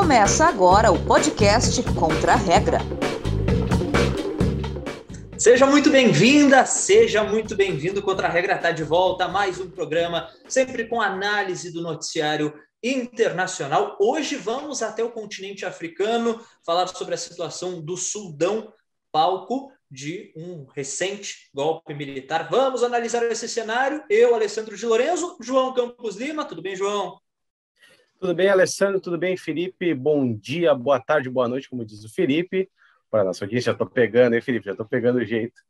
Começa agora o podcast Contra a Regra. Seja muito bem-vinda, seja muito bem-vindo. Contra a Regra está de volta a mais um programa, sempre com análise do noticiário internacional. Hoje vamos até o continente africano falar sobre a situação do Sudão, palco de um recente golpe militar. Vamos analisar esse cenário. Eu, Alessandro de Lorenzo, João Campos Lima. Tudo bem, João? Tudo bem, Alessandro? Tudo bem, Felipe? Bom dia, boa tarde, boa noite, como diz o Felipe. Para a nossa audiência, já estou pegando, hein, Felipe? Já estou pegando o jeito.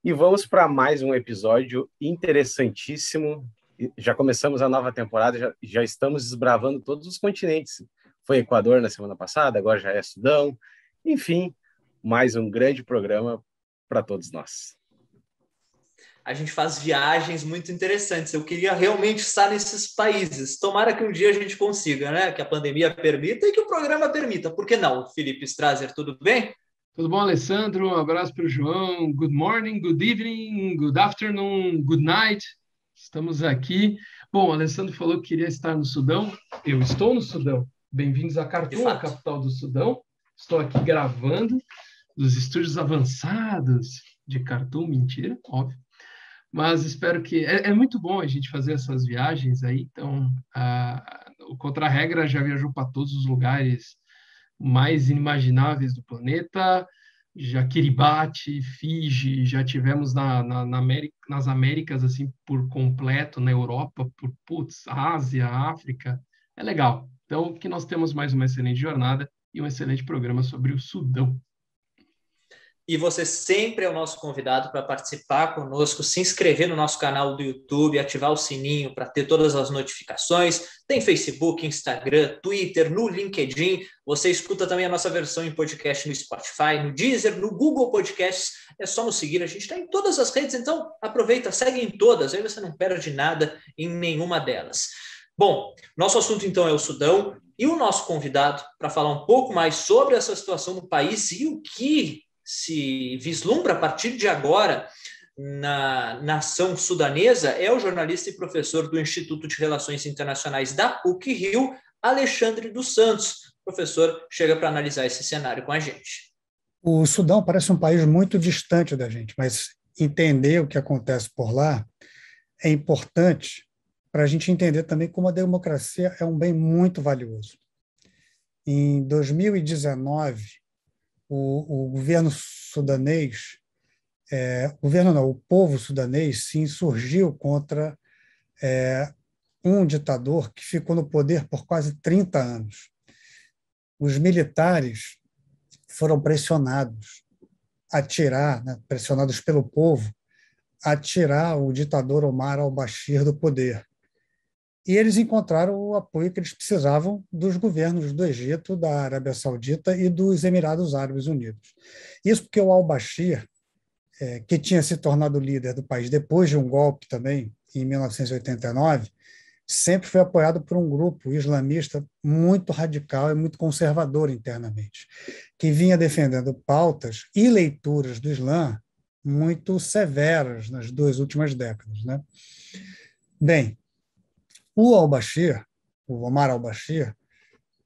E vamos para mais um episódio interessantíssimo. Já começamos a nova temporada, já estamos desbravando todos os continentes. Foi Equador na semana passada, agora já é Sudão. Enfim, mais um grande programa para todos nós. A gente faz viagens muito interessantes. Eu queria realmente estar nesses países. Tomara que um dia a gente consiga, né? Que a pandemia permita e que o programa permita. Por que não? Felipe Strasser, tudo bem? Tudo bom, Alessandro? Um abraço para o João. Good morning, good evening, good afternoon, good night. Estamos aqui. Bom, o Alessandro falou que queria estar no Sudão. Eu estou no Sudão. Bem-vindos a Khartoum, a capital do Sudão. Estou aqui gravando dos estúdios avançados de Khartoum. Mentira, óbvio. Mas espero que... É muito bom a gente fazer essas viagens aí. Então, o Contra a Regra já viajou para todos os lugares mais inimagináveis do planeta. Já Kiribati, Fiji, já tivemos nas Américas assim por completo, na Europa, Ásia, África. É legal. Então, que nós temos mais uma excelente jornada e um excelente programa sobre o Sudão. E você sempre é o nosso convidado para participar conosco, se inscrever no nosso canal do YouTube, ativar o sininho para ter todas as notificações. Tem Facebook, Instagram, Twitter, no LinkedIn. Você escuta também a nossa versão em podcast no Spotify, no Deezer, no Google Podcasts. É só nos seguir, a gente está em todas as redes, então aproveita, segue em todas, aí você não perde nada em nenhuma delas. Bom, nosso assunto então é o Sudão e o nosso convidado para falar um pouco mais sobre essa situação no país e o que se vislumbra a partir de agora na nação sudanesa é o jornalista e professor do Instituto de Relações Internacionais da PUC-Rio, Alexandre dos Santos. O professor chega para analisar esse cenário com a gente. O Sudão parece um país muito distante da gente, mas entender o que acontece por lá é importante para a gente entender também como a democracia é um bem muito valioso. Em 2019, o governo sudanês, o povo sudanês se insurgiu contra um ditador que ficou no poder por quase 30 anos. Os militares foram pressionados a tirar, né, pressionados pelo povo, a tirar o ditador Omar al-Bashir do poder. E eles encontraram o apoio que eles precisavam dos governos do Egito, da Arábia Saudita e dos Emirados Árabes Unidos. Isso porque o al-Bashir, que tinha se tornado líder do país depois de um golpe também, em 1989, sempre foi apoiado por um grupo islamista muito radical e muito conservador internamente, que vinha defendendo pautas e leituras do Islã muito severas nas 2 últimas décadas, né? Bem, o Omar al-Bashir,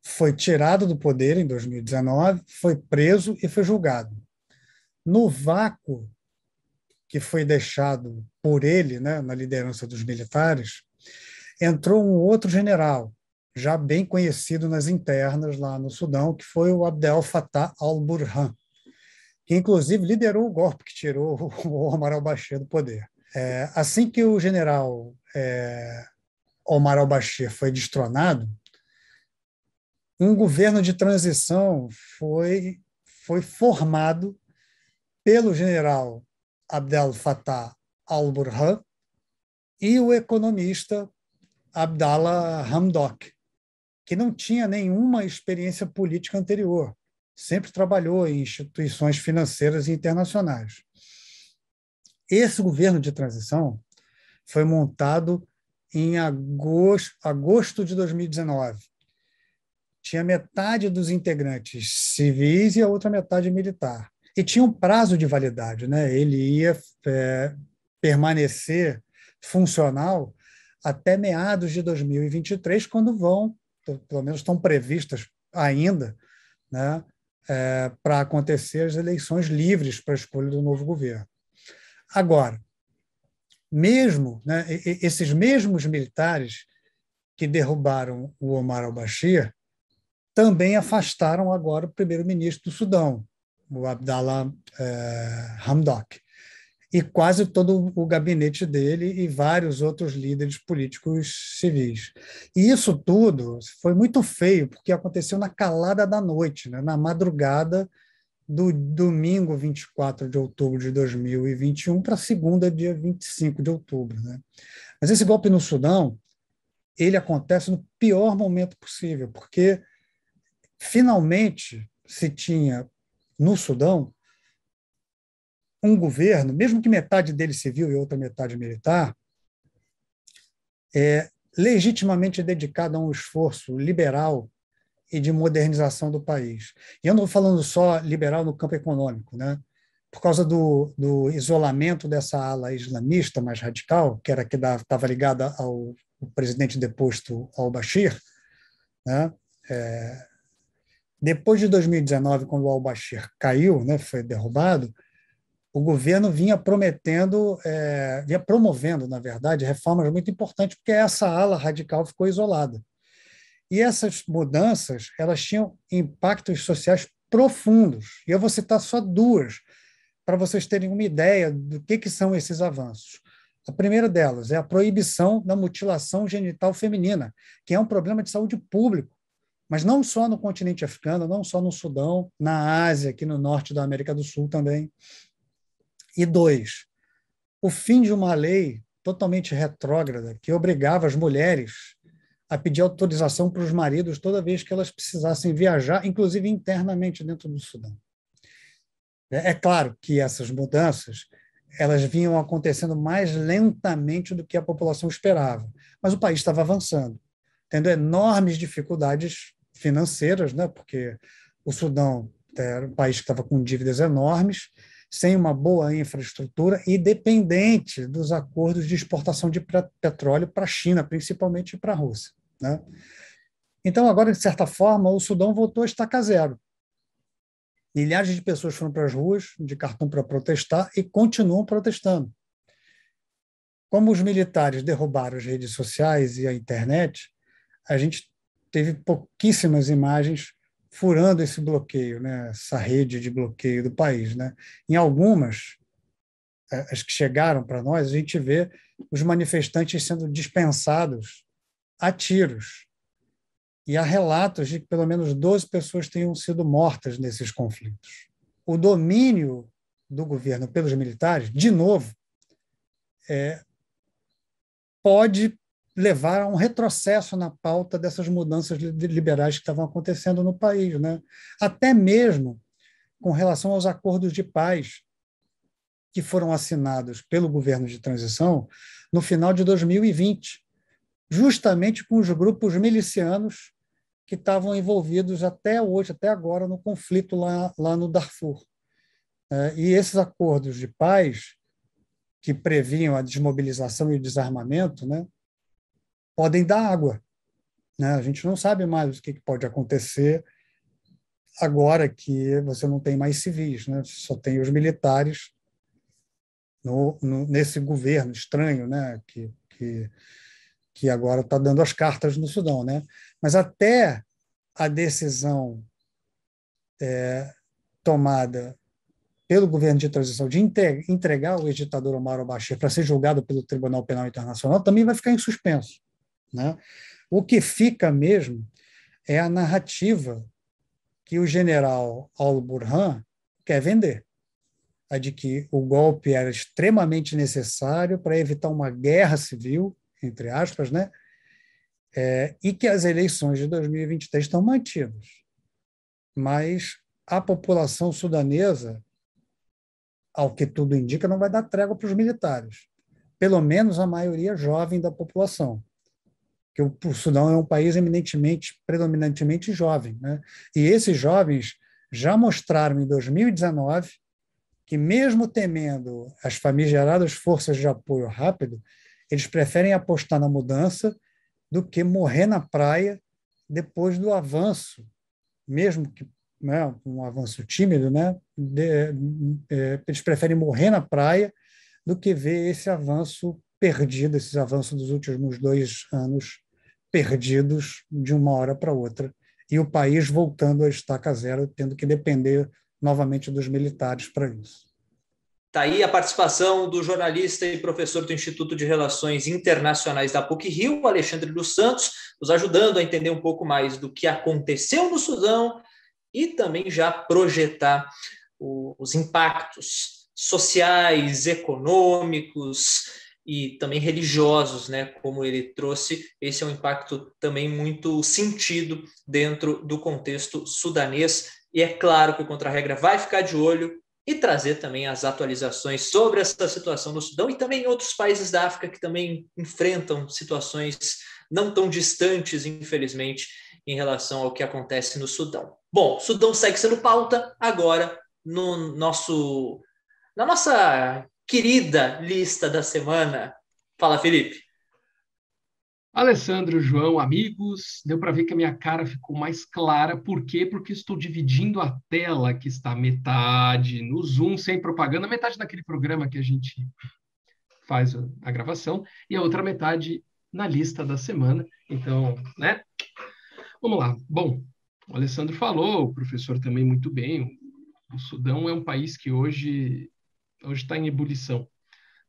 foi tirado do poder em 2019, foi preso e foi julgado. No vácuo que foi deixado por ele, né, na liderança dos militares, entrou um outro general, já bem conhecido nas internas lá no Sudão, que foi o Abdel Fattah al-Burhan, que inclusive liderou o golpe que tirou o Omar al-Bashir do poder. Assim que o general Omar al-Bashir foi destronado, um governo de transição foi formado pelo general Abdel Fattah al-Burhan e o economista Abdallah Hamdok, que não tinha nenhuma experiência política anterior, sempre trabalhou em instituições financeiras internacionais. Esse governo de transição foi montado em agosto de 2019. Tinha metade dos integrantes civis e a outra metade militar. E tinha um prazo de validade, né? Ele ia permanecer funcional até meados de 2023, quando pelo menos estão previstas ainda, né, para acontecer as eleições livres para a escolha do novo governo. Agora, mesmo, né, esses mesmos militares que derrubaram o Omar al-Bashir também afastaram agora o primeiro-ministro do Sudão, o Abdallah Hamdok, e quase todo o gabinete dele e vários outros líderes políticos civis. E isso tudo foi muito feio, porque aconteceu na calada da noite, né, na madrugada do domingo 24 de outubro de 2021 para segunda, dia 25 de outubro. Né? Mas esse golpe no Sudão, ele acontece no pior momento possível, porque finalmente se tinha no Sudão um governo, mesmo que metade dele civil e outra metade militar, legitimamente dedicado a um esforço liberal e de modernização do país. E eu não estou falando só liberal no campo econômico, né? Por causa do isolamento dessa ala islamista mais radical, que era que estava ligada ao presidente deposto al-Bashir, né? Depois de 2019, quando o al-Bashir caiu, né, foi derrubado, o governo vinha promovendo, na verdade, reformas muito importantes, porque essa ala radical ficou isolada. E essas mudanças, elas tinham impactos sociais profundos. E eu vou citar só duas, para vocês terem uma ideia do que são esses avanços. A primeira delas é a proibição da mutilação genital feminina, que é um problema de saúde público, mas não só no continente africano, não só no Sudão, na Ásia, aqui no norte da América do Sul também. E dois, o fim de uma lei totalmente retrógrada que obrigava as mulheres a pedir autorização para os maridos toda vez que elas precisassem viajar, inclusive internamente dentro do Sudão. É claro que essas mudanças elas vinham acontecendo mais lentamente do que a população esperava, mas o país estava avançando, tendo enormes dificuldades financeiras, né, porque o Sudão era um país que estava com dívidas enormes, sem uma boa infraestrutura e dependente dos acordos de exportação de petróleo para a China, principalmente para a Rússia. Né? Então, agora, de certa forma, o Sudão voltou a estaca zero. Milhares de pessoas foram para as ruas de Khartoum para protestar e continuam protestando. Como os militares derrubaram as redes sociais e a internet, a gente teve pouquíssimas imagens furando esse bloqueio, né, essa rede de bloqueio do país. Né? Em algumas, as que chegaram para nós, a gente vê os manifestantes sendo dispensados a tiros. E há relatos de que pelo menos 12 pessoas tenham sido mortas nesses conflitos. O domínio do governo pelos militares, de novo, pode levar a um retrocesso na pauta dessas mudanças liberais que estavam acontecendo no país, né? Até mesmo com relação aos acordos de paz que foram assinados pelo governo de transição no final de 2020, justamente com os grupos milicianos que estavam envolvidos até hoje, até agora, no conflito lá no Darfur. E esses acordos de paz, que previam a desmobilização e o desarmamento, né, podem dar água. Né? A gente não sabe mais o que pode acontecer agora que você não tem mais civis, né? Só tem os militares nesse governo estranho, né? que agora está dando as cartas no Sudão. Né? Mas até a decisão tomada pelo governo de transição de entregar o ex-ditador Omar al-Bashir para ser julgado pelo Tribunal Penal Internacional também vai ficar em suspenso. Né? O que fica mesmo é a narrativa que o general al-Burhan quer vender, a de que o golpe era extremamente necessário para evitar uma guerra civil, entre aspas, né? E que as eleições de 2023 estão mantidas. Mas a população sudanesa, ao que tudo indica, não vai dar trégua para os militares, pelo menos a maioria jovem da população. Que o Sudão é um país predominantemente jovem. Né? E esses jovens já mostraram em 2019 que, mesmo temendo as famigeradas forças de apoio rápido, eles preferem apostar na mudança do que morrer na praia depois do avanço mesmo que, né, um avanço tímido, né, eles preferem morrer na praia do que ver esse avanço perdido, esses avanços dos últimos 2 anos perdidos de uma hora para outra, e o país voltando a estaca zero, tendo que depender novamente dos militares para isso. Está aí a participação do jornalista e professor do Instituto de Relações Internacionais da PUC-Rio, Alexandre dos Santos, nos ajudando a entender um pouco mais do que aconteceu no Sudão e também já projetar os impactos sociais, econômicos e também religiosos, né? Como ele trouxe, esse é um impacto também muito sentido dentro do contexto sudanês. E é claro que o Contra-Regra vai ficar de olho e trazer também as atualizações sobre essa situação no Sudão e também em outros países da África que também enfrentam situações não tão distantes, infelizmente, em relação ao que acontece no Sudão. Bom, o Sudão segue sendo pauta agora na nossa querida lista da semana. Fala, Felipe. Alessandro, João, amigos, deu para ver que a minha cara ficou mais clara. Por quê? Porque estou dividindo a tela, que está metade no Zoom, sem propaganda, metade daquele programa que a gente faz a gravação, e a outra metade na lista da semana. Então, né? Vamos lá. Bom, o Alessandro falou, o professor também muito bem, o Sudão é um país que hoje está em ebulição.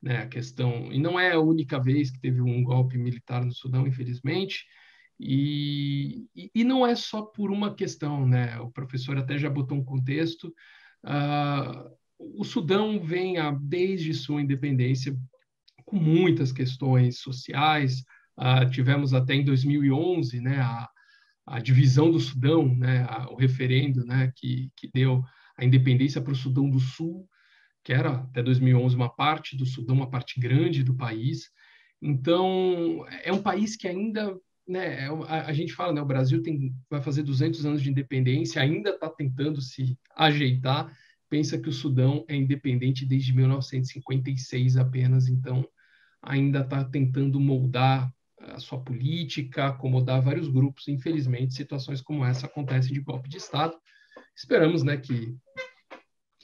Né, a questão, e não é a única vez que teve um golpe militar no Sudão, infelizmente, e não é só por uma questão, né? O professor até já botou um contexto. O Sudão vem desde sua independência com muitas questões sociais. Tivemos até em 2011, né, a divisão do Sudão, né, o referendo, né, que deu a independência para o Sudão do Sul, que era até 2011 uma parte do Sudão, uma parte grande do país. Então, é um país que ainda, né, a gente fala, né, o Brasil vai fazer 200 anos de independência, ainda está tentando se ajeitar. Pensa que o Sudão é independente desde 1956 apenas, então ainda está tentando moldar a sua política, acomodar vários grupos. Infelizmente, situações como essa acontecem de golpe de Estado. Esperamos, né, que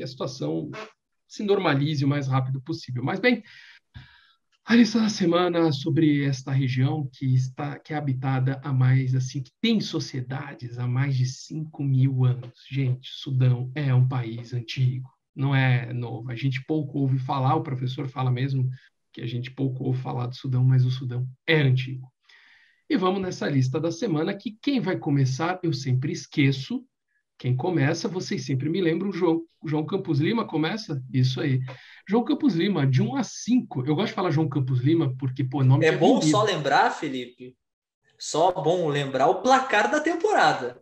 a situação se normalize o mais rápido possível. Mas, bem, a lista da semana sobre esta região que é habitada há mais, assim, que tem sociedades há mais de 5.000 anos. Gente, Sudão é um país antigo, não é novo. A gente pouco ouve falar, o professor fala mesmo que a gente pouco ouve falar do Sudão, mas o Sudão é antigo. E vamos nessa lista da semana que quem vai começar, eu sempre esqueço. Quem começa, vocês sempre me lembram, o João Campos Lima começa? Isso aí. João Campos Lima, de 1 a 5. Eu gosto de falar João Campos Lima porque, pô, nome é bom só lembrar, Felipe, só bom lembrar o placar da temporada.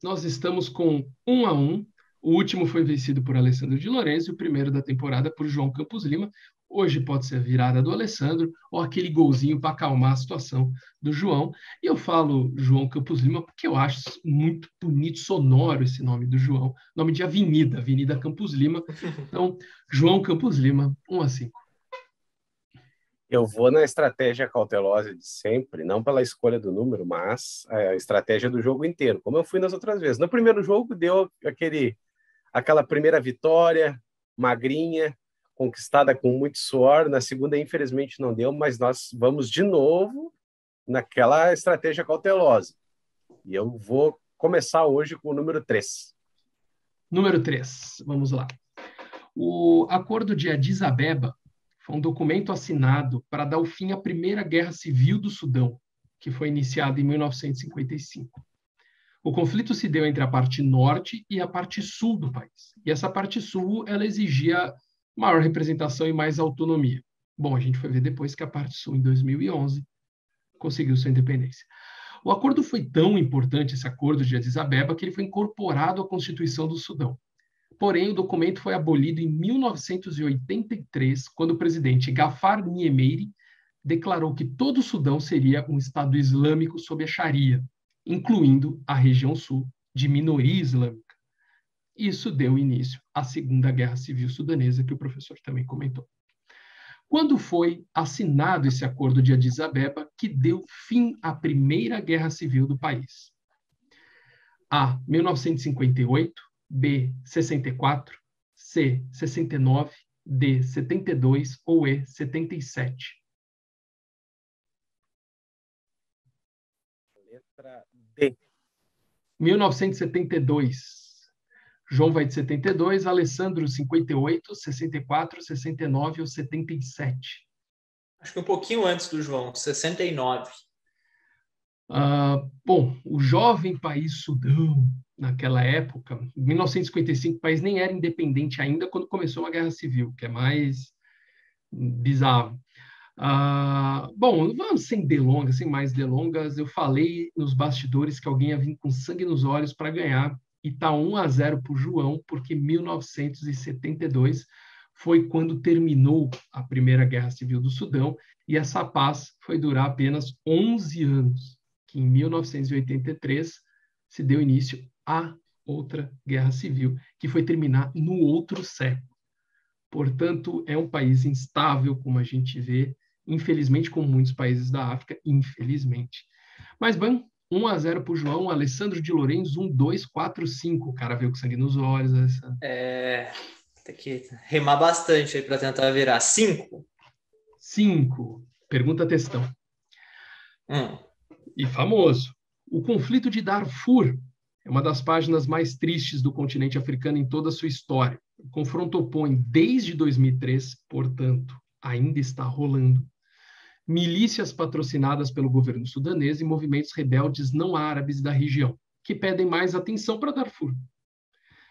Nós estamos com 1 a 1. O último foi vencido por Alessandro de Lourenço, o primeiro da temporada por João Campos Lima. Hoje pode ser a virada do Alessandro ou aquele golzinho para acalmar a situação do João. E eu falo João Campos Lima porque eu acho muito bonito, sonoro esse nome do João. Nome de avenida, Avenida Campos Lima. Então, João Campos Lima, 1 a 5. Eu vou na estratégia cautelosa de sempre, não pela escolha do número, mas a estratégia do jogo inteiro, como eu fui nas outras vezes. No primeiro jogo deu aquela primeira vitória magrinha, conquistada com muito suor. Na segunda, infelizmente, não deu, mas nós vamos de novo naquela estratégia cautelosa. E eu vou começar hoje com o número 3. Número 3, vamos lá. O Acordo de Addis Abeba foi um documento assinado para dar o fim à Primeira Guerra Civil do Sudão, que foi iniciada em 1955. O conflito se deu entre a parte norte e a parte sul do país. E essa parte sul, ela exigia maior representação e mais autonomia. Bom, a gente foi ver depois que a parte sul, em 2011, conseguiu sua independência. O acordo foi tão importante, esse acordo de Addis Abeba, que ele foi incorporado à Constituição do Sudão. Porém, o documento foi abolido em 1983, quando o presidente Gafar Niemeire declarou que todo o Sudão seria um Estado islâmico sob a Sharia, incluindo a região sul de minoria islâmica. Isso deu início à Segunda Guerra Civil Sudanesa, que o professor também comentou. Quando foi assinado esse acordo de Addis Abeba, que deu fim à Primeira Guerra Civil do país? A, 1958, B, 64, C, 69, D, 72 ou E, 77? Letra D. 1972. João vai de 72, Alessandro 58, 64, 69 ou 77? Acho que um pouquinho antes do João, 69. Bom, o jovem país Sudão, naquela época, em 1955, o país nem era independente ainda quando começou uma guerra civil, que é mais bizarro. Bom, vamos sem delongas, sem mais delongas. Eu falei nos bastidores que alguém ia vir com sangue nos olhos para ganhar, e tá 1-0 para o João, porque 1972 foi quando terminou a Primeira Guerra Civil do Sudão, e essa paz foi durar apenas 11 anos, que em 1983 se deu início à outra guerra civil, que foi terminar no outro século. Portanto, é um país instável, como a gente vê, infelizmente, como muitos países da África, infelizmente. Mas, bem, 1-0 para o João, Alessandro de Lorenzo, 1, 2, 4, 5. O cara veio com sangue nos olhos, Alessandro. Tem que remar bastante aí para tentar virar. 5. 5. Pergunta textão. E famoso. O conflito de Darfur é uma das páginas mais tristes do continente africano em toda a sua história. O confronto opõe, desde 2003, portanto, ainda está rolando, milícias patrocinadas pelo governo sudanês e movimentos rebeldes não árabes da região, que pedem mais atenção para Darfur.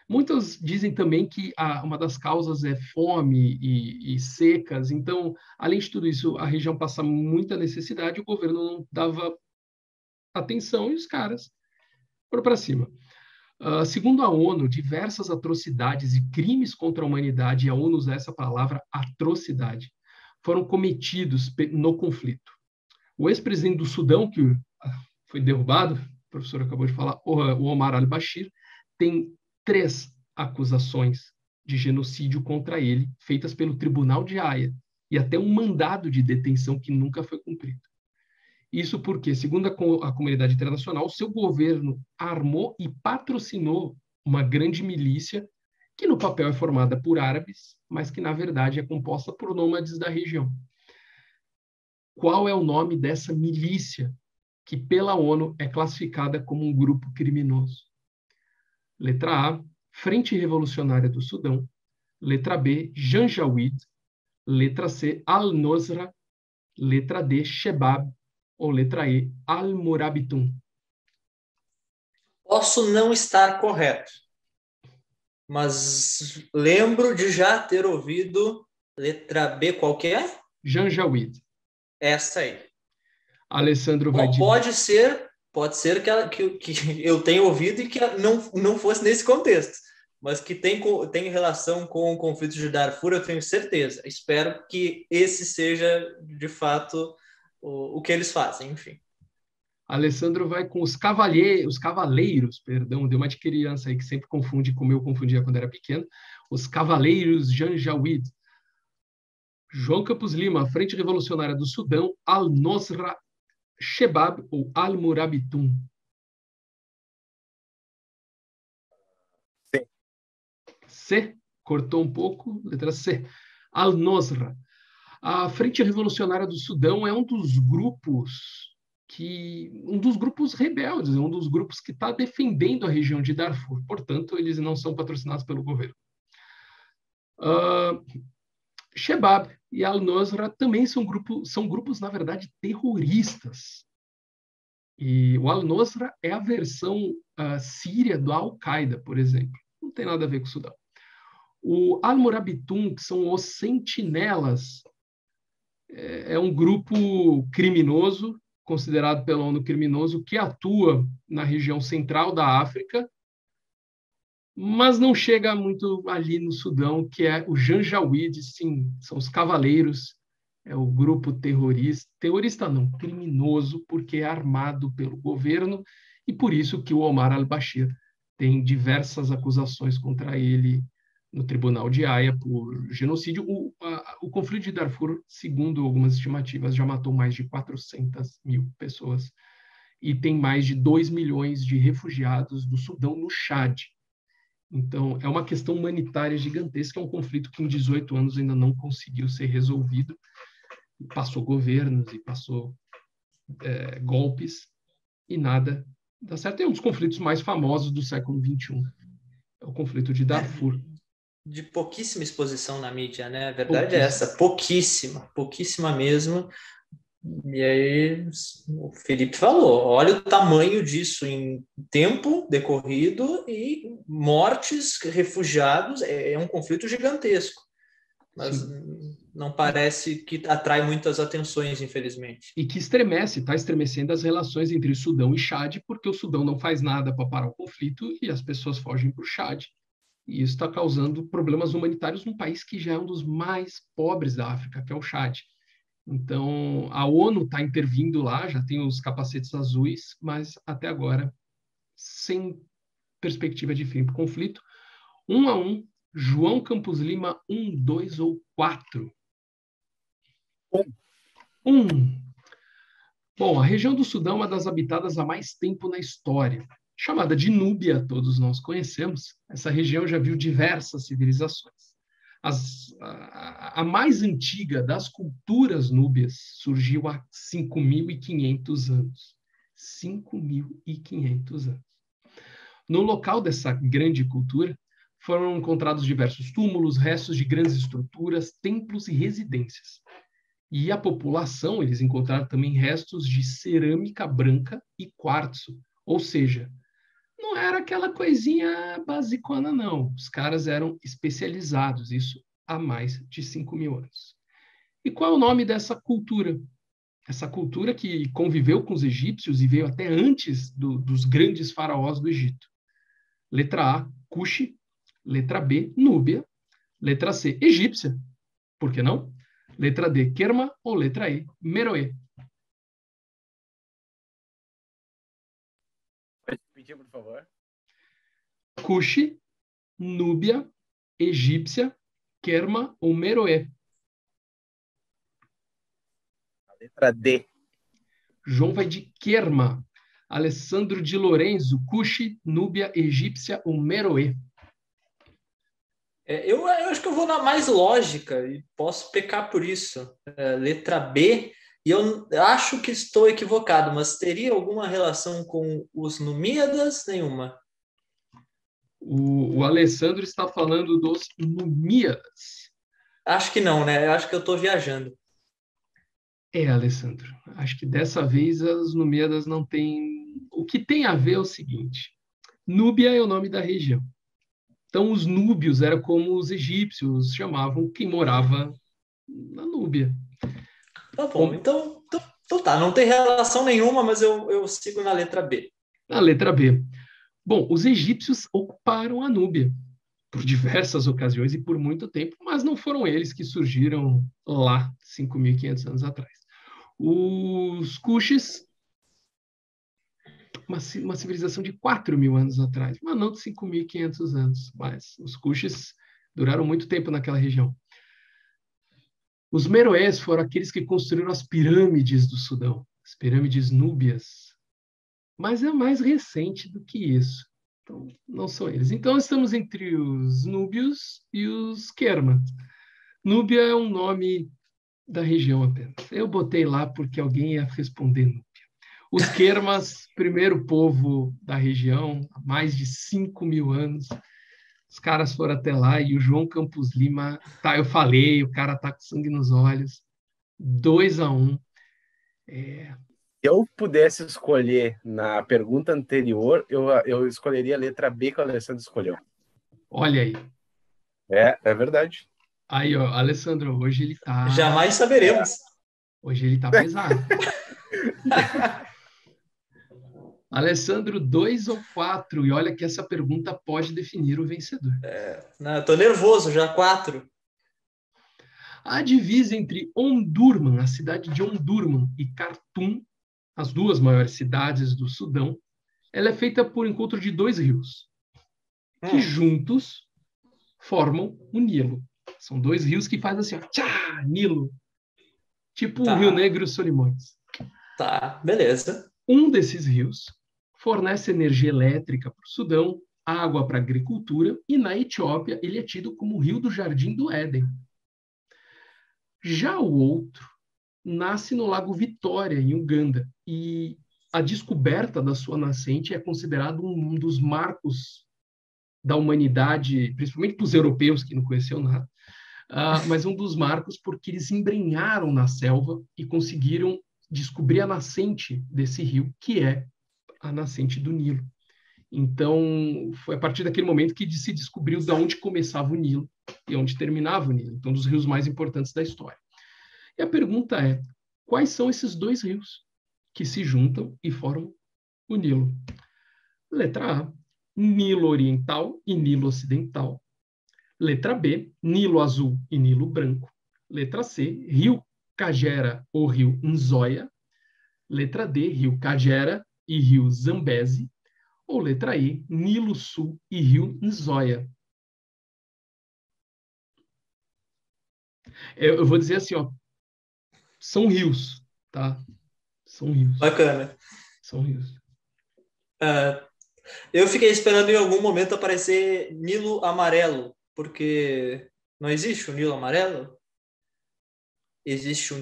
Muitos dizem também que uma das causas é fome e secas. Então, além de tudo isso, a região passa muita necessidade e o governo não dava atenção e os caras foram para cima. Segundo a ONU, diversas atrocidades e crimes contra a humanidade, e a ONU usa essa palavra, atrocidade, foram cometidos no conflito. O ex-presidente do Sudão, que foi derrubado, o professor acabou de falar, o Omar al-Bashir, tem 3 acusações de genocídio contra ele, feitas pelo Tribunal de Haia, e até um mandado de detenção que nunca foi cumprido. Isso porque, segundo a comunidade internacional, o seu governo armou e patrocinou uma grande milícia que no papel é formada por árabes, mas que na verdade é composta por nômades da região. Qual é o nome dessa milícia que pela ONU é classificada como um grupo criminoso? Letra A, Frente Revolucionária do Sudão. Letra B, Janjaweed. Letra C, Al-Nusra. Letra D, Shebab. Ou letra E, Al-Murabitun. Posso não estar correto, mas lembro de já ter ouvido letra B, qual que é? Janjaweed. Essa aí. Alessandro vai Pode ser que eu tenha ouvido e que não fosse nesse contexto, mas que tem relação com o conflito de Darfur, eu tenho certeza. Espero que esse seja, de fato, o que eles fazem, enfim. Alessandro vai com os cavaleiros, perdão, deu uma de criança aí que sempre confunde, como eu confundia quando era pequeno, os cavaleiros Janjaweed. João Campos Lima, Frente Revolucionária do Sudão, Al-Nusra, Shebab ou Al-Murabitun. C. C, cortou um pouco, letra C. Al-Nusra. A Frente Revolucionária do Sudão é um dos grupos rebeldes, é um dos grupos que está defendendo a região de Darfur. Portanto, eles não são patrocinados pelo governo. Shebab e Al-Nusra também são grupos, na verdade, terroristas. E o Al-Nusra é a versão síria do Al-Qaeda, por exemplo. Não tem nada a ver com o Sudão. O Al-Murabitun, que são os sentinelas, é um grupo criminoso, considerado pela ONU criminoso, que atua na região central da África, mas não chega muito ali no Sudão, que é o Janjaweed, sim, são os cavaleiros, é o grupo terrorista não, criminoso, porque é armado pelo governo, e por isso que o Omar al-Bashir tem diversas acusações contra ele no Tribunal de Haia por genocídio. O conflito de Darfur, segundo algumas estimativas, já matou mais de 400 mil pessoas. e tem mais de 2 milhões de refugiados do Sudão no Chad. Então, é uma questão humanitária gigantesca, é um conflito que em 18 anos ainda não conseguiu ser resolvido. Passou governos e passou golpes e nada dá certo. É um dos conflitos mais famosos do século XXI. É o conflito de Darfur. De pouquíssima exposição na mídia, né? A verdade é essa, pouquíssima mesmo. E aí o Felipe falou, olha o tamanho disso em tempo decorrido e mortes, refugiados, é um conflito gigantesco. Mas não parece que atrai muitas atenções, infelizmente. E que está estremecendo as relações entre Sudão e Chad, porque o Sudão não faz nada para parar o conflito e as pessoas fogem para o Chad. E isso está causando problemas humanitários num país que já é um dos mais pobres da África, que é o Chad. Então, a ONU está intervindo lá, já tem os capacetes azuis, mas até agora, sem perspectiva de fim para o conflito. 1-1, João Campos Lima, 1, 2 ou 4? 1. Bom, a região do Sudão é uma das habitadas há mais tempo na história. Chamada de Núbia, todos nós conhecemos, essa região já viu diversas civilizações. A mais antiga das culturas núbias surgiu há 5.500 anos. 5.500 anos. No local dessa grande cultura, foram encontrados diversos túmulos, restos de grandes estruturas, templos e residências. E a população, eles encontraram também restos de cerâmica branca e quartzo, ou seja, não era aquela coisinha basicona, não. Os caras eram especializados, isso há mais de 5.000 anos. E qual é o nome dessa cultura? Essa cultura que conviveu com os egípcios e veio até antes dos grandes faraós do Egito. Letra A, Cuxi. Letra B, Núbia. Letra C, egípcia. Por que não? Letra D, Kerma. Ou letra E, Meroé. Pode repetir, por favor. Cuxi, Núbia, egípcia, Kerma ou Meroé. A letra D. João vai de Kerma. Alessandro de Lorenzo, Cuxi, Núbia, egípcia ou Meroé. Eu acho que eu vou na mais lógica e posso pecar por isso. Letra B, e eu acho que estou equivocado, mas teria alguma relação com os Numíadas? Nenhuma. O Alessandro está falando dos Numíadas. Acho que não, né? Eu acho que eu estou viajando. Alessandro, acho que dessa vez as Numíadas não têm... O que tem a ver é o seguinte. Núbia é o nome da região. Então, os núbios era como os egípcios chamavam quem morava na Núbia. Tá bom, então tá. Não tem relação nenhuma, mas eu sigo na letra B. Na letra B. Bom, os egípcios ocuparam a Núbia por diversas ocasiões e por muito tempo, mas não foram eles que surgiram lá 5.500 anos atrás. Os Cuxes, uma civilização de 4.000 anos atrás, mas não de 5.500 anos, mas os Cuxes duraram muito tempo naquela região. Os Meroés foram aqueles que construíram as pirâmides do Sudão, as pirâmides núbias, mas é mais recente do que isso. Então, não são eles. Então, estamos entre os núbios e os Kerma. Núbia é um nome da região apenas. Eu botei lá porque alguém ia responder Núbia. Os Kermas, primeiro povo da região, há mais de 5.000 anos. Os caras foram até lá e o João Campos Lima, tá, eu falei, o cara tá com sangue nos olhos. 2-1. Se eu pudesse escolher na pergunta anterior, eu escolheria a letra B que o Alessandro escolheu. Olha aí. É verdade. Aí, ó, Alessandro, hoje ele tá... Jamais saberemos. Hoje ele tá pesado. Alessandro, 2 ou 4? E olha que essa pergunta pode definir o vencedor. Não, tô nervoso, já 4. A divisa entre Omdurman, a cidade de Omdurman, e Khartoum, as duas maiores cidades do Sudão, ela é feita por encontro de 2 rios, que juntos formam o Nilo. São 2 rios que fazem assim, ó, tchá, Nilo. Tipo o Rio Negro e o Solimões. Tá, beleza. Um desses rios fornece energia elétrica para o Sudão, água para a agricultura, e na Etiópia ele é tido como o rio do Jardim do Éden. Já o outro nasce no Lago Vitória, em Uganda, e a descoberta da sua nascente é considerado um dos marcos da humanidade, principalmente para os europeus que não conheciam nada, mas um dos marcos porque eles embrenharam na selva e conseguiram descobrir a nascente desse rio, que é a nascente do Nilo. Então, foi a partir daquele momento que se descobriu de onde começava o Nilo e onde terminava o Nilo. Então, um dos rios mais importantes da história. E a pergunta é, quais são esses dois rios que se juntam e formam o Nilo? Letra A, Nilo Oriental e Nilo Ocidental. Letra B, Nilo Azul e Nilo Branco. Letra C, Rio Kagera ou Rio Nzoia. Letra D, Rio Kagera e Rio Zambeze. Ou letra E, Nilo Sul e Rio Nzoia. Eu vou dizer assim, ó, são rios, tá? São rios. Bacana. São rios. Eu fiquei esperando em algum momento aparecer Nilo Amarelo, porque não existe o Nilo Amarelo? Existe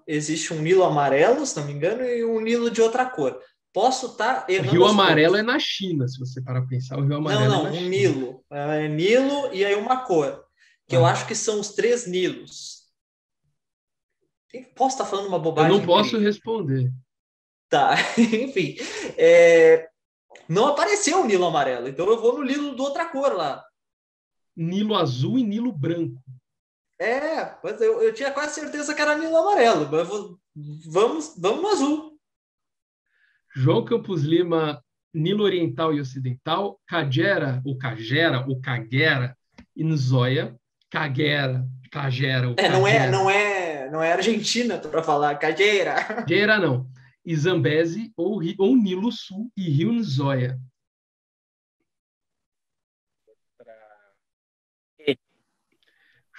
existe um Nilo amarelo, se não me engano, e um Nilo de outra cor. Posso estar errando. O Rio Amarelo é na China, se você parar para pensar. O Rio Amarelo é na China. Nilo. É Nilo e aí uma cor. Que eu acho que são os 3 Nilos. Posso estar falando uma bobagem? Eu não posso responder. Tá, enfim. Não apareceu o Nilo amarelo, então eu vou no Nilo de outra cor lá. Nilo azul e Nilo branco. Mas eu tinha quase certeza que era Nilo amarelo, mas vamos no azul. João Campos Lima, Nilo Oriental e Ocidental, Kagera ou Kagera e Nzoia, Kagera. Não é Argentina para falar Kagera. Kagera não. E Zambeze ou Nilo Sul e Rio Nzoia.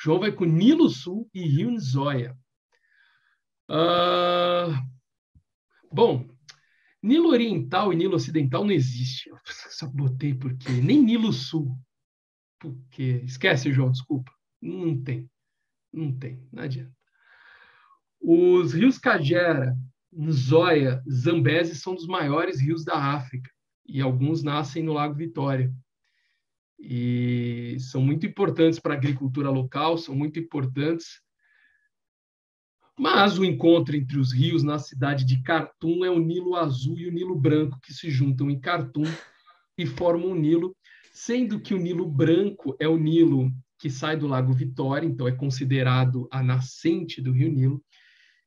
João vai com Nilo Sul e Rio Nzoia. Bom, Nilo Oriental e Nilo Ocidental não existe. Eu só botei porque nem Nilo Sul. Porque esquece, João, desculpa. Não tem, não adianta. Os rios Kagera, Nzoia, Zambeze são dos maiores rios da África e alguns nascem no Lago Vitória. E são muito importantes para a agricultura local, são muito importantes. Mas o encontro entre os rios na cidade de Khartoum é o Nilo Azul e o Nilo Branco que se juntam em Khartoum e formam o Nilo, sendo que o Nilo Branco é o Nilo que sai do Lago Vitória, então é considerado a nascente do Rio Nilo,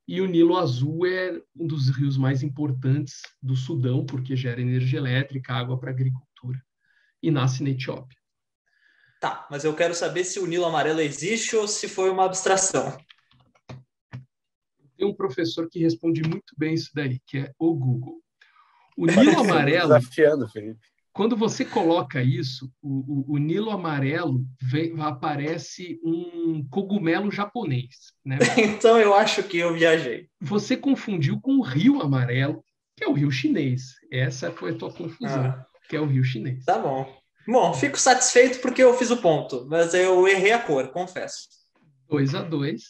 e o Nilo Azul é um dos rios mais importantes do Sudão, porque gera energia elétrica, água para a agricultura, e nasce na Etiópia. Tá, mas eu quero saber se o Nilo amarelo existe ou se foi uma abstração. Tem um professor que responde muito bem isso daí, que é o Google. O Nilo amarelo... Desafiando, Felipe. Quando você coloca isso, o Nilo amarelo aparece um cogumelo japonês, né? Então eu acho que eu viajei. Você confundiu com o Rio Amarelo, que é o Rio Chinês. Essa foi a tua confusão, que é o Rio Chinês. Tá bom. Bom, fico satisfeito porque eu fiz o ponto, mas eu errei a cor, confesso. 2-2.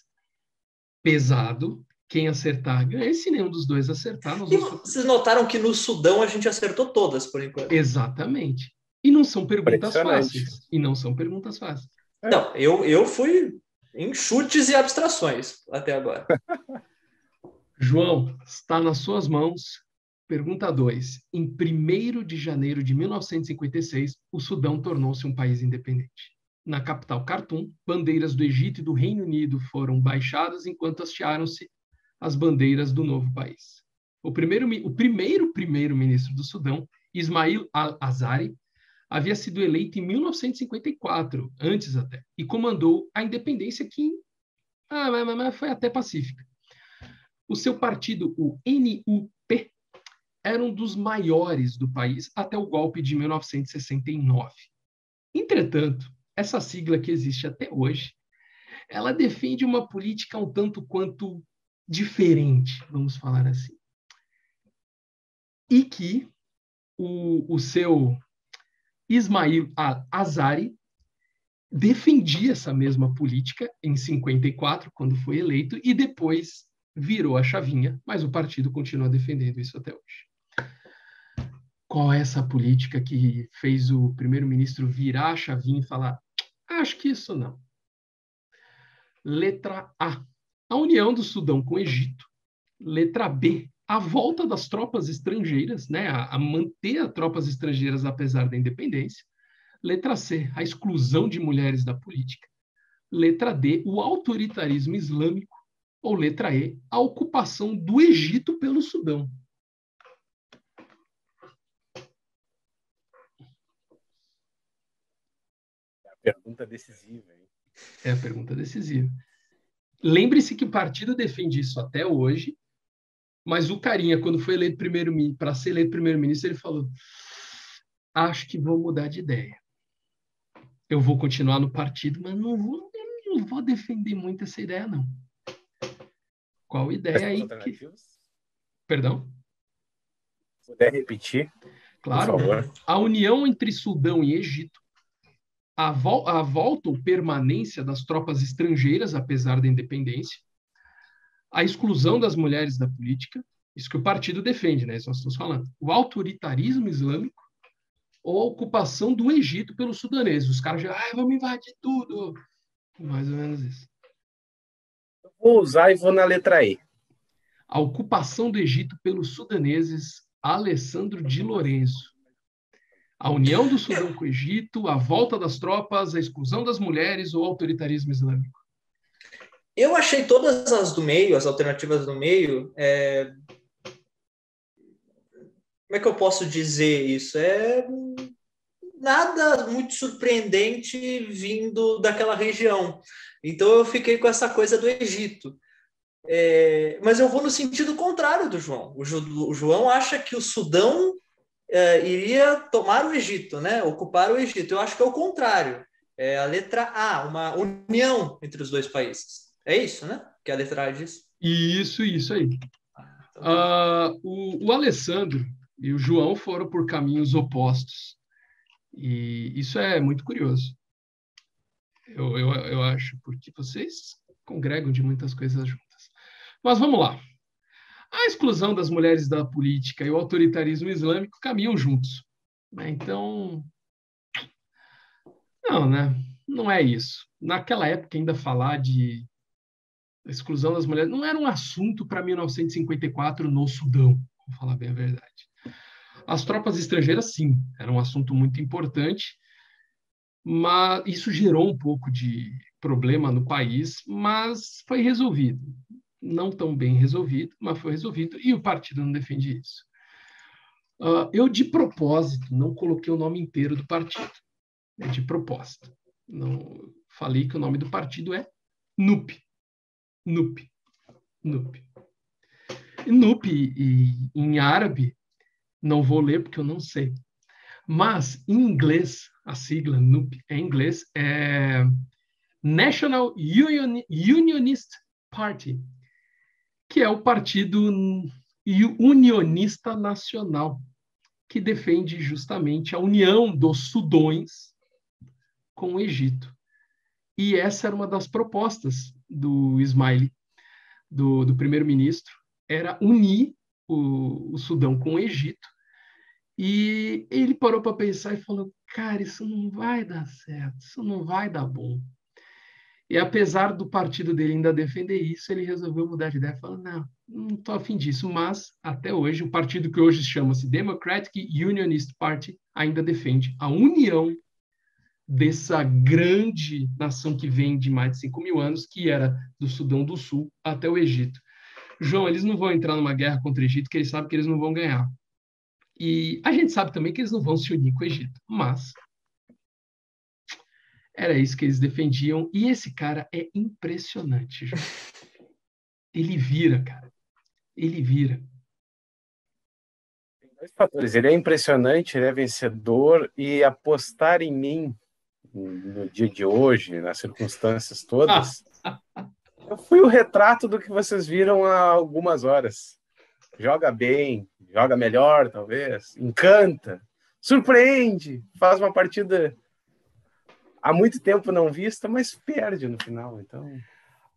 Pesado. Quem acertar ganha. E se nenhum dos dois acertar... E vocês notaram que no Sudão a gente acertou todas, por enquanto. Exatamente. E não são perguntas fáceis. Não, eu fui em chutes e abstrações até agora. João, está nas suas mãos. Pergunta 2. Em 1º de janeiro de 1956, o Sudão tornou-se um país independente. Na capital Khartoum, bandeiras do Egito e do Reino Unido foram baixadas enquanto hastearam-se as bandeiras do novo país. O primeiro-ministro do Sudão, Ismail al-Azari, havia sido eleito em 1954, antes até, e comandou a independência que foi até pacífica. O seu partido, o NUP, era um dos maiores do país até o golpe de 1969. Entretanto, essa sigla que existe até hoje, ela defende uma política um tanto quanto diferente, vamos falar assim. e que o seu Ismail al-Azari defendia essa mesma política em 54, quando foi eleito, e depois virou a chavinha, mas o partido continua defendendo isso até hoje. Qual é essa política que fez o primeiro-ministro virar a chavinha e falar: acho que isso não? Letra A, a união do Sudão com o Egito. Letra B, a volta das tropas estrangeiras, né, a manter as tropas estrangeiras apesar da independência. Letra C, a exclusão de mulheres da política. Letra D, o autoritarismo islâmico. Ou letra E, a ocupação do Egito pelo Sudão. É a pergunta decisiva, hein? É a pergunta decisiva. Lembre-se que o partido defende isso até hoje, mas o carinha, quando foi eleito para ser eleito primeiro-ministro, ele falou: acho que vou mudar de ideia. Eu vou continuar no partido, mas não vou defender muito essa ideia, não. Qual ideia aí? Perdão? Puder repetir? Claro. Por favor. A união entre Sudão e Egito, a volta ou permanência das tropas estrangeiras, apesar da independência, a exclusão das mulheres da política, isso que o partido defende, né? Isso nós estamos falando. O autoritarismo islâmico, ou a ocupação do Egito pelos sudaneses. Os caras já, vamos invadir tudo. Mais ou menos isso. Eu vou usar e vou na letra E. A ocupação do Egito pelos sudaneses, Alessandro de Lorenzo. A união do Sudão com o Egito, a volta das tropas, a exclusão das mulheres ou autoritarismo islâmico. Eu achei todas as do meio, as alternativas do meio, como é que eu posso dizer isso? Nada muito surpreendente vindo daquela região. Então eu fiquei com essa coisa do Egito. Mas eu vou no sentido contrário do João. O João acha que o Sudão iria tomar o Egito, né? Ocupar o Egito. Eu acho que é o contrário. É a letra A, uma união entre os dois países. É isso, né? Que a letra A diz. Isso aí. O Alessandro e o João foram por caminhos opostos. E isso é muito curioso. Eu acho, porque vocês congregam de muitas coisas juntas. Mas vamos lá. A exclusão das mulheres da política e o autoritarismo islâmico caminham juntos. Então, não, né? Não é isso. Naquela época, ainda falar de exclusão das mulheres não era um assunto para 1954 no Sudão, vou falar bem a verdade. As tropas estrangeiras, sim, era um assunto muito importante, mas isso gerou um pouco de problema no país, mas foi resolvido. Não tão bem resolvido, mas foi resolvido, e o partido não defende isso. Eu, de propósito, não coloquei o nome inteiro do partido. De propósito. Não, falei que o nome do partido é NUP. NUP. NUP. NUP, em árabe, não vou ler porque eu não sei. Mas, em inglês, a sigla NUP em inglês é National Unionist Party, que é o Partido Unionista Nacional, que defende justamente a união dos Sudões com o Egito. E essa era uma das propostas do Ismail, do primeiro-ministro, era unir o Sudão com o Egito. E ele parou para pensar e falou: cara, isso não vai dar certo, isso não vai dar bom. E apesar do partido dele ainda defender isso, ele resolveu mudar de ideia e falou: não estou afim disso. Mas, até hoje, o partido que hoje chama-se Democratic Unionist Party ainda defende a união dessa grande nação que vem de mais de 5.000 anos, que era do Sudão do Sul até o Egito. João, eles não vão entrar numa guerra contra o Egito, porque eles sabem que eles não vão ganhar. E a gente sabe também que eles não vão se unir com o Egito, mas era isso que eles defendiam. E esse cara é impressionante, João. Ele vira, cara. Ele vira. Tem dois fatores. Ele é impressionante, ele é vencedor, e apostar em mim no dia de hoje, nas circunstâncias todas, eu fui o retrato do que vocês viram há algumas horas. Joga bem, joga melhor, talvez, encanta, surpreende, faz uma partida há muito tempo não vista, mas perde no final. Então,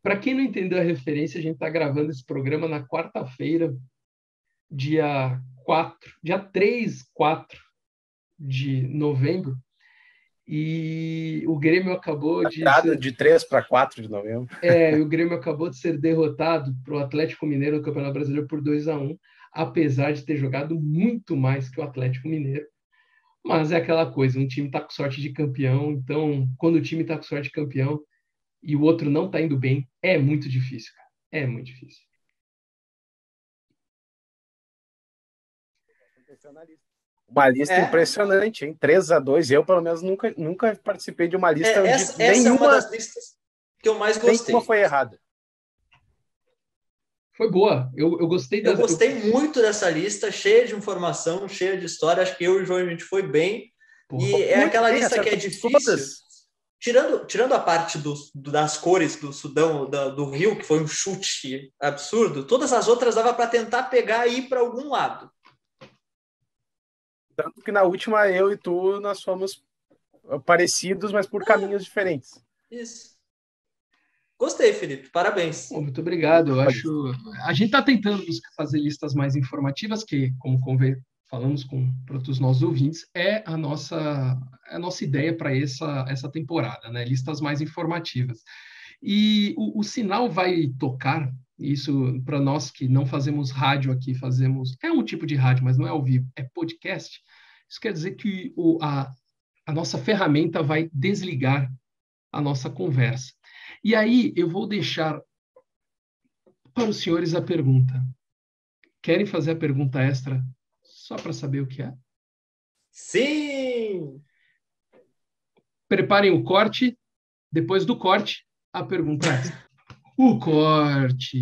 para quem não entendeu a referência, a gente está gravando esse programa na quarta-feira, dia 3, 4 de novembro, e o Grêmio acabou de 3 para 4 de novembro. O Grêmio acabou de ser derrotado para o Atlético Mineiro no Campeonato Brasileiro por 2-1, apesar de ter jogado muito mais que o Atlético Mineiro. Mas é aquela coisa, um time está com sorte de campeão, então quando o time está com sorte de campeão e o outro não está indo bem, é muito difícil, cara. É muito difícil. Uma lista impressionante, hein? 3-2. Eu, pelo menos, nunca participei de uma lista essa nenhuma. É uma das listas que eu mais gostei. Nenhuma foi errada. Foi boa. Eu gostei Eu gostei muito dessa lista, cheia de informação, cheia de história. Acho que eu e o João, a gente foi bem. E é aquela lista que é difícil. Tirando a parte das cores do Sudão, do Rio, que foi um chute absurdo, todas as outras dava para tentar pegar e ir para algum lado. Tanto que na última, eu e tu, nós fomos parecidos, mas por caminhos diferentes. Isso. Gostei, Felipe. Parabéns. Muito obrigado. Eu acho... A gente está tentando fazer listas mais informativas, que, como falamos para os nossos ouvintes, é a nossa ideia para essa temporada, né? Listas mais informativas. E o sinal vai tocar, isso para nós que não fazemos rádio aqui, é um tipo de rádio, mas não é ao vivo, é podcast. Isso quer dizer que a nossa ferramenta vai desligar a nossa conversa. E aí eu vou deixar para os senhores a pergunta. Querem fazer a pergunta extra só para saber o que é? Sim! Preparem o corte. Depois do corte, a pergunta extra. O corte.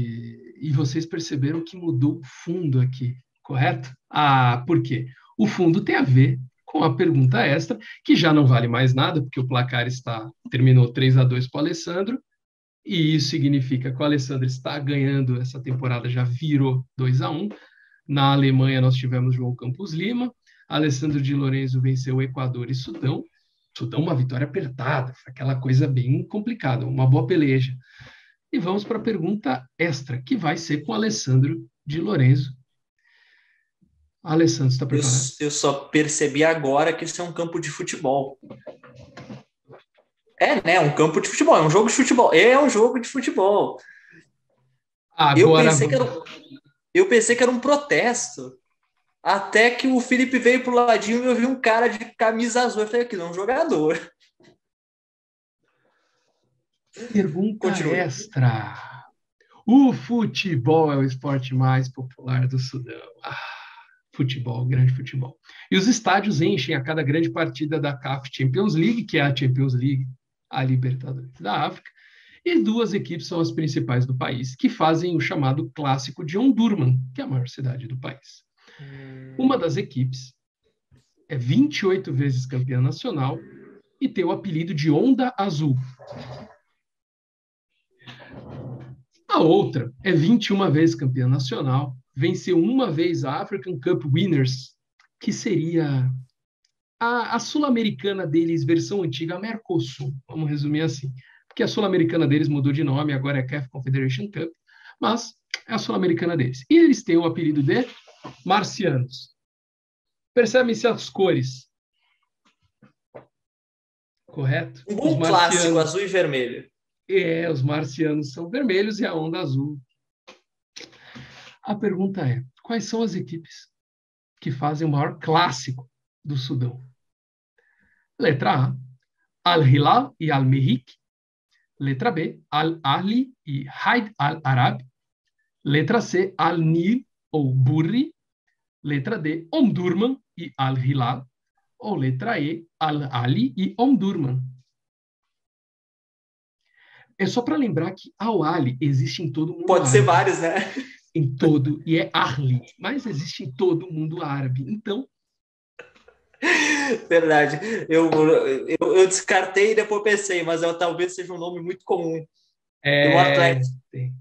E vocês perceberam que mudou o fundo aqui, correto? Por quê? O fundo tem a ver com a pergunta extra, que já não vale mais nada, porque o placar terminou 3-2 para o Alessandro, e isso significa que o Alessandro está ganhando essa temporada, já virou 2-1. Na Alemanha nós tivemos João Campos Lima, Alessandro de Lorenzo venceu o Equador e Sudão. Sudão, uma vitória apertada, aquela coisa bem complicada, uma boa peleja. E vamos para a pergunta extra, que vai ser com o Alessandro de Lorenzo. Alessandro, está preparado? Eu só percebi agora que isso é um campo de futebol. Né? Um campo de futebol, é um jogo de futebol. É um jogo de futebol. Agora... Eu pensei que era um protesto. Até que o Felipe veio pro ladinho e eu vi um cara de camisa azul. Eu falei, aqui não é um jogador. Pergunta extra. O futebol é o esporte mais popular do Sudão. Futebol, grande futebol. E os estádios enchem a cada grande partida da CAF Champions League, que é a Champions League, a Libertadores da África, e duas equipes são as principais do país, que fazem o chamado clássico de Omdurman, que é a maior cidade do país. Uma das equipes é 28 vezes campeã nacional e tem o apelido de Onda Azul. A outra é 21 vezes campeã nacional, venceu uma vez a African Cup Winners, que seria a sul-americana deles, versão antiga, a Mercosul, vamos resumir assim. Porque a sul-americana deles mudou de nome, agora é CAF Confederation Cup, mas é a sul-americana deles. E eles têm o apelido de marcianos. Percebem-se as cores? Correto? Um bom clássico, azul e vermelho. Os marcianos são vermelhos e a onda azul. A pergunta é, quais são as equipes que fazem o maior clássico do Sudão? Letra A, Al-Hilal e Al-Mehik. Letra B, Al-Ahli e Haid Al-Arab. Letra C, Al-Nil ou Burri. Letra D, Omdurman e Al-Hilal. Ou letra E, Al-Ali e Omdurman. É só para lembrar que Al-Ali existe em todo o mundo Pode árabe. ser vários, né? Em todo, e é Ahli, mas existe em todo o mundo árabe. Então... Verdade. Eu descartei e depois pensei, mas talvez seja um nome muito comum.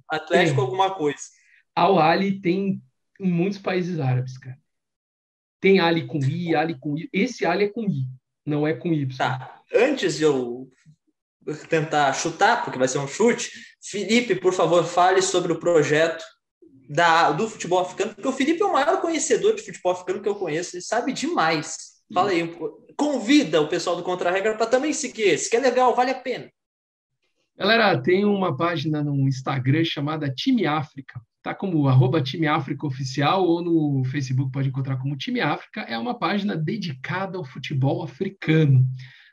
Atlético alguma coisa. Al-Ali tem em muitos países árabes, cara. Tem Ali com I, Ali com I. Esse Ali é com I, não é com Y. Tá. Antes de eu tentar chutar, porque vai ser um chute, Felipe, por favor, fale sobre o projeto do futebol africano, porque o Felipe é o maior conhecedor de futebol africano que eu conheço, ele sabe demais. Fala aí, convida o pessoal do Contra-Regra para também seguir esse, que é legal, vale a pena. Galera, tem uma página no Instagram chamada Time África, tá como @Time África Oficial, ou no Facebook pode encontrar como Time África. É uma página dedicada ao futebol africano,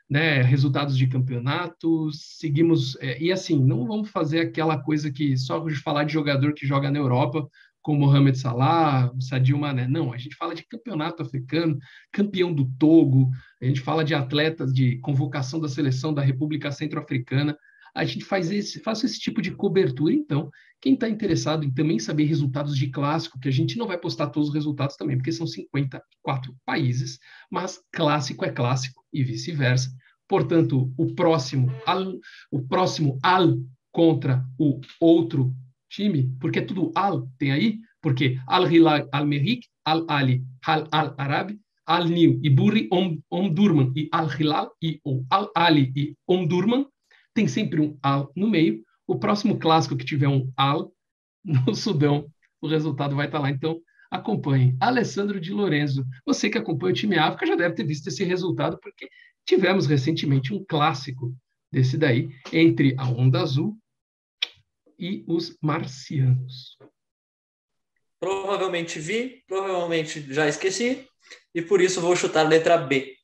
né? Resultados de campeonatos, seguimos, e assim, não vamos fazer aquela coisa que só de falar de jogador que joga na Europa, como Mohamed Salah, Sadio Mané. Não, a gente fala de campeonato africano, campeão do Togo, a gente fala de atletas de convocação da seleção da República Centro-Africana. A gente faz esse tipo de cobertura. Então, quem está interessado em também saber resultados de clássico, que a gente não vai postar todos os resultados também, porque são 54 países, mas clássico é clássico e vice-versa. Portanto, o próximo Al contra o outro time, porque é tudo Al, tem aí, porque Al-Hilal, Al-Merrick, Al-Ali, Al-Arab, Al-Nil e Burri Omdurman, e Al-Hilal e Al-Ali e Omdurman, tem sempre um Al no meio. O próximo clássico que tiver um Al no Sudão, o resultado vai estar lá. Então, acompanhe. Alessandro de Lorenzo, você que acompanha o time África já deve ter visto esse resultado, porque tivemos recentemente um clássico desse daí, entre a Onda Azul e os Marcianos. Provavelmente vi, provavelmente já esqueci, e por isso vou chutar a letra B.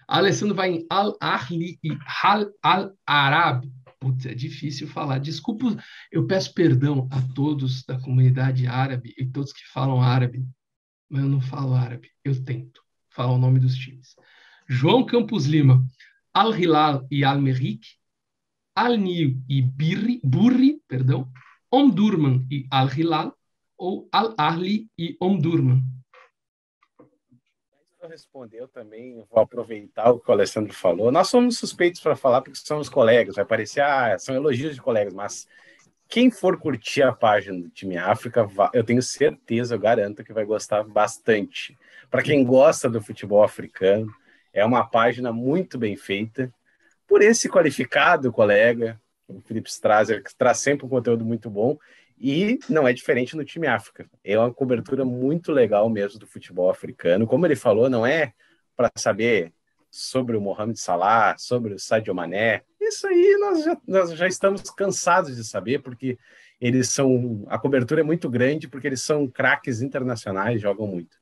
Alessandro vai em Al-Ahli e Al-Arab. Putz, é difícil falar. Desculpa, eu peço perdão a todos da comunidade árabe e todos que falam árabe, mas eu não falo árabe. Eu tento falar o nome dos times. João Campos Lima, Al-Hilal e Al-Merrick, Al-Nil e Burri, Omdurman e Al-Hilal, ou Al-Ahli e Omdurman. Respondeu também, vou aproveitar o que o Alessandro falou. Nós somos suspeitos para falar porque somos colegas, vai parecer, são elogios de colegas, mas quem for curtir a página do Time África, eu tenho certeza, eu garanto que vai gostar bastante. Para quem gosta do futebol africano, é uma página muito bem feita por esse qualificado colega, o Felipe Strasser, que traz sempre um conteúdo muito bom. E não é diferente no Time África. É uma cobertura muito legal mesmo do futebol africano. Como ele falou, não é para saber sobre o Mohamed Salah, sobre o Sadio Mané. Isso aí nós já estamos cansados de saber, porque a cobertura é muito grande, porque eles são craques internacionais, jogam muito.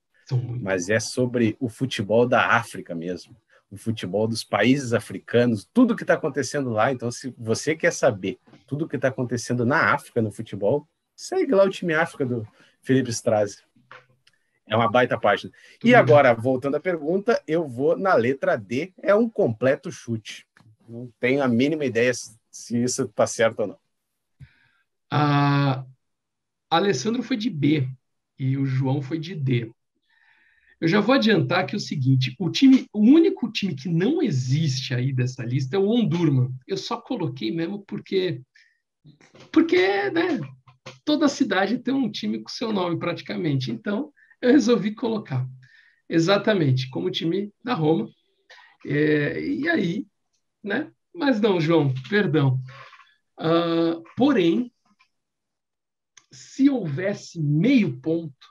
Mas é sobre o futebol da África mesmo, o futebol dos países africanos, tudo que está acontecendo lá. Então, se você quer saber tudo que está acontecendo na África, no futebol, segue lá o Time África do Felipe Strasser. É uma baita página. E agora, voltando à pergunta, eu vou na letra D, é um completo chute. Não tenho a mínima ideia se isso está certo ou não. Alessandro foi de B e o João foi de D. Eu já vou adiantar que é o seguinte, o único time que não existe aí dessa lista é o Omdurman. Eu só coloquei mesmo porque né, toda cidade tem um time com seu nome praticamente. Então, eu resolvi colocar exatamente como o time da Roma. E aí, né? Mas não, João, perdão. Porém, se houvesse meio ponto,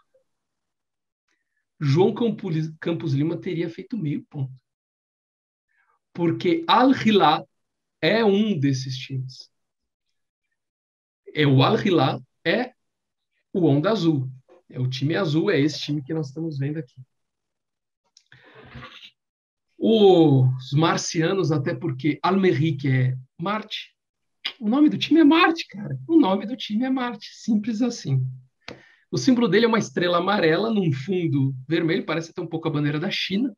João Campos Lima teria feito meio ponto. Porque Al-Hilal é um desses times. O Al-Hilal é o Onda Azul. O time azul é esse time que nós estamos vendo aqui. Os marcianos, até porque Al-Merrick é Marte. O nome do time é Marte, cara. O nome do time é Marte. Simples assim. O símbolo dele é uma estrela amarela num fundo vermelho, parece até um pouco a bandeira da China,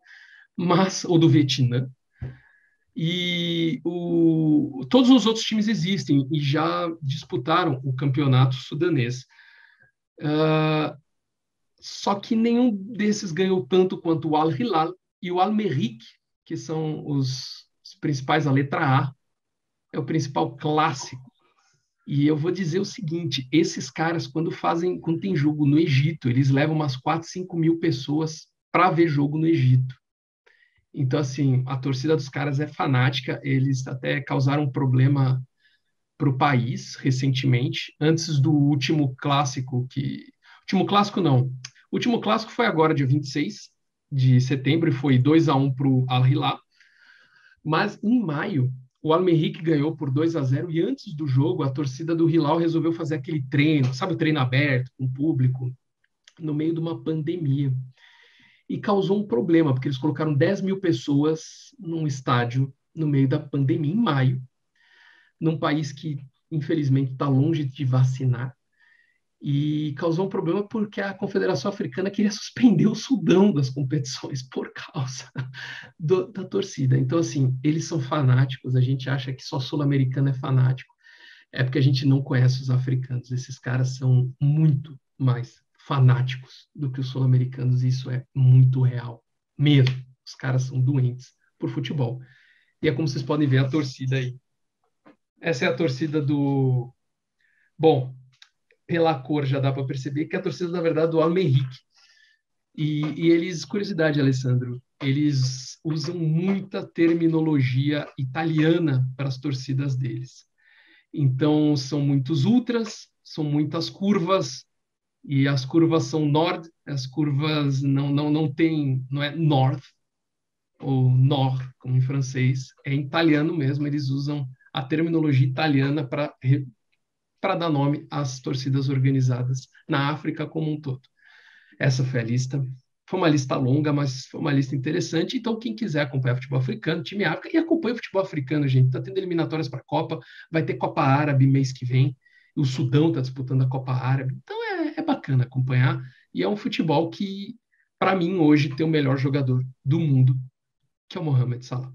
ou do Vietnã. E todos os outros times existem e já disputaram o campeonato sudanês. Só que nenhum desses ganhou tanto quanto o Al-Hilal e o Al-Merrick, que são os principais, a letra A, é o principal clássico. E eu vou dizer o seguinte, esses caras, quando tem jogo no Egito, eles levam umas 4, 5 mil pessoas para ver jogo no Egito. Então, assim, a torcida dos caras é fanática, eles até causaram um problema para o país recentemente, antes do último clássico Último clássico não. O último clássico foi agora, dia 26 de setembro, e foi 2-1 para o Al Hilal. Mas em maio, o Al-Merrikh ganhou por 2-0, e antes do jogo, a torcida do Hilal resolveu fazer aquele treino, sabe, o treino aberto, com o público, no meio de uma pandemia. E causou um problema, porque eles colocaram 10 mil pessoas num estádio no meio da pandemia, em maio, num país que, infelizmente, está longe de vacinar, e causou um problema porque a Confederação Africana queria suspender o Sudão das competições por causa da torcida. Então, assim, eles são fanáticos, a gente acha que só sul-americano é fanático, é porque a gente não conhece os africanos. Esses caras são muito mais fanáticos do que os sul-americanos, e isso é muito real, mesmo. Os caras são doentes por futebol. E é como vocês podem ver a torcida aí. Essa é a torcida do... Bom, pela cor já dá para perceber que é a torcida, na verdade, do Al-Merrikh. E eles, curiosidade, Alessandro, eles usam muita terminologia italiana para as torcidas deles. Então, são muitos ultras, são muitas curvas, e as curvas são nord, as curvas não é north, ou nord, como em francês, é em italiano mesmo, eles usam a terminologia italiana para dar nome às torcidas organizadas na África como um todo. Essa foi a lista. Foi uma lista longa, mas foi uma lista interessante. Então, quem quiser acompanhar futebol africano, time África, e acompanha o futebol africano, gente. Está tendo eliminatórias para a Copa, vai ter Copa Árabe mês que vem. O Sudão está disputando a Copa Árabe. Então, é bacana acompanhar. E é um futebol que, para mim, hoje, tem o melhor jogador do mundo, que é o Mohamed Salah.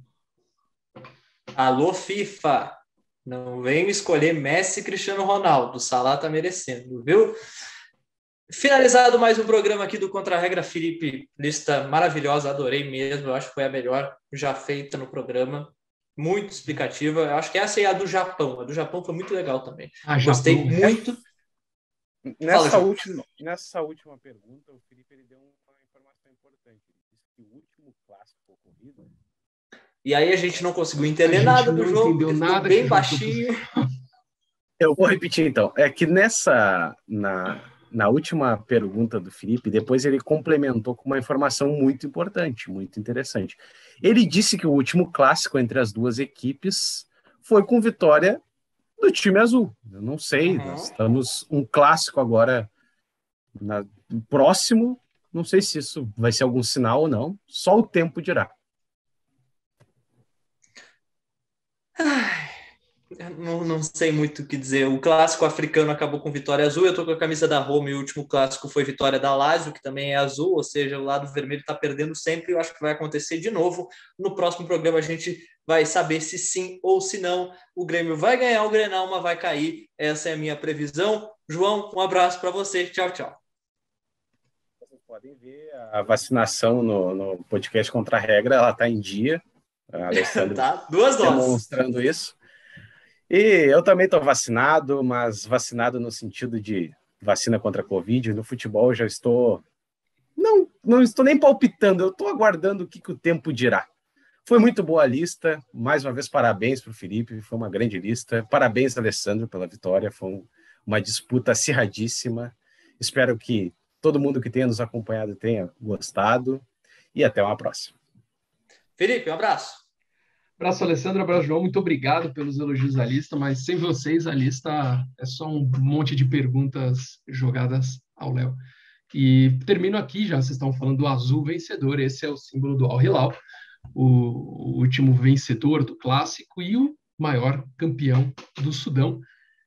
Alô, FIFA! Não venho escolher Messi e Cristiano Ronaldo. O Salah tá merecendo, viu? Finalizado mais um programa aqui do Contra a Regra, Felipe. Lista maravilhosa, adorei mesmo. Eu acho que foi a melhor já feita no programa. Muito explicativa. Eu acho que essa é a do Japão. A do Japão foi muito legal também. Gostei muito. Nessa última pergunta, o Felipe ele deu uma informação importante. Ele disse que o último clássico ocorrido. E aí a gente não conseguiu entender nada do jogo, porque ficou bem baixinho. Eu vou repetir então. É que na última pergunta do Felipe, depois ele complementou com uma informação muito importante, muito interessante. Ele disse que o último clássico entre as duas equipes foi com vitória do time azul. Eu não sei, nós estamos um clássico agora próximo. Não sei se isso vai ser algum sinal ou não. Só o tempo dirá. Não sei muito o que dizer. O clássico africano acabou com vitória azul. Eu estou com a camisa da Roma e o último clássico foi vitória da Lazio, que também é azul, ou seja, o lado vermelho está perdendo sempre. Eu acho que vai acontecer de novo. No próximo programa a gente vai saber se sim ou se não. O Grêmio vai ganhar o Grenal, mas vai cair. Essa é a minha previsão. João, um abraço para você. Tchau, tchau. Vocês podem ver a vacinação no podcast Contra a Regra, ela está em dia. A Alessandra tá, 2 doses. Demonstrando isso. E eu também estou vacinado, mas vacinado no sentido de vacina contra a Covid. No futebol eu já estou... Não estou nem palpitando, eu estou aguardando o que o tempo dirá. Foi muito boa a lista. Mais uma vez, parabéns para o Felipe. Foi uma grande lista. Parabéns, Alessandro, pela vitória. Foi uma disputa acirradíssima. Espero que todo mundo que tenha nos acompanhado tenha gostado. E até uma próxima. Felipe, um abraço. Abraço, Alessandro. Abraço, João. Muito obrigado pelos elogios à lista, mas sem vocês a lista é só um monte de perguntas jogadas ao Léo. E termino aqui, já vocês estão falando do azul vencedor. Esse é o símbolo do Al Hilal, o último vencedor do clássico e o maior campeão do Sudão.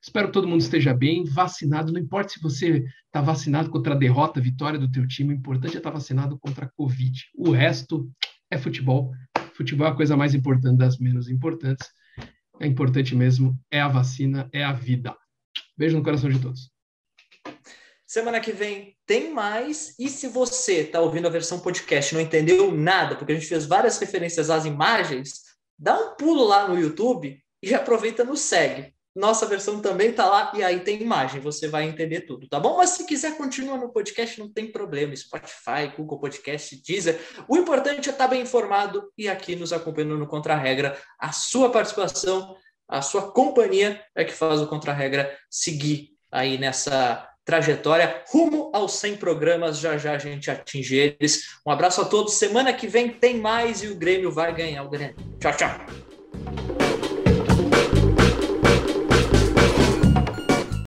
Espero que todo mundo esteja bem, vacinado. Não importa se você está vacinado contra a derrota, a vitória do teu time, o importante é estar vacinado contra a Covid. O resto é futebol. Futebol é a coisa mais importante das menos importantes. É importante mesmo, é a vacina, é a vida. Beijo no coração de todos. Semana que vem tem mais. E se você está ouvindo a versão podcast e não entendeu nada, porque a gente fez várias referências às imagens, dá um pulo lá no YouTube e aproveita e nos segue. nossa versão também tá lá, e aí tem imagem, você vai entender tudo, tá bom? Mas se quiser, continua no podcast, não tem problema, Spotify, Google Podcast, Deezer. O importante é estar bem informado e aqui nos acompanhando no Contra-Regra. A sua participação, a sua companhia é que faz o Contra-Regra seguir aí nessa trajetória rumo aos 100 programas. Já já a gente atinge eles. Um abraço a todos, semana que vem tem mais e o Grêmio vai ganhar o Grêmio. Tchau, tchau.